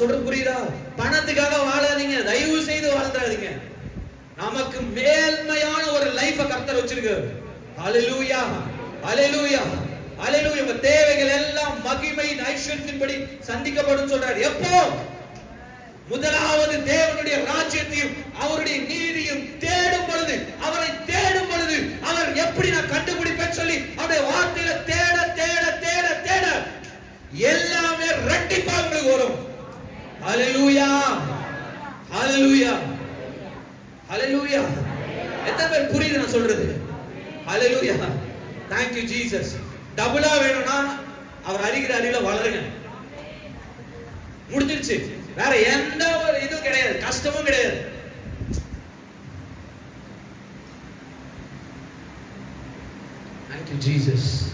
சொல்றது புரியுதா? பணத்துக்காக வாழாதீங்க, தயவு செய்து வாழ்ந்துடாதீங்க. நமக்கு மேல்மையான ஒரு லைஃபை கர்த்தர் வச்சிருக்காரு. ஹalleluya, ஹalleluya, ஹalleluya. உங்க தேவைகள் எல்லாம் மகிமையின் ஐஸ்வரியத்தின்படி சந்திக்கப்படும் சொல்றார். எப்போ? முதலாவது தேவனுடைய ராஜ்யத்தையும் அவருடைய நீதியும் தேடும் பொழுது, அவரை தேடும் பொழுது, அவர் எப்படி நான் கண்டுபிடிப்பேன்னு சொல்லி அவருடைய வார்த்தையில தேட தேட தேட தேட எல்லாமே ரெட்டிப்பா உங்களுக்கு வரும். ஹalleluya, ஹalleluya, ஹalleluya. எத்தனை பேர் புரியுது நான் சொல்றது? ஹalleluya. Thank you Jesus. டபுளா வேணும்னா அவர் அறிகிற அறிவுல வளருங்க. முடிஞ்சிருச்சு. வேற எந்த ஒரு இதுவும் கிடையாது, கஷ்டமும் கிடையாது. Thank you Jesus.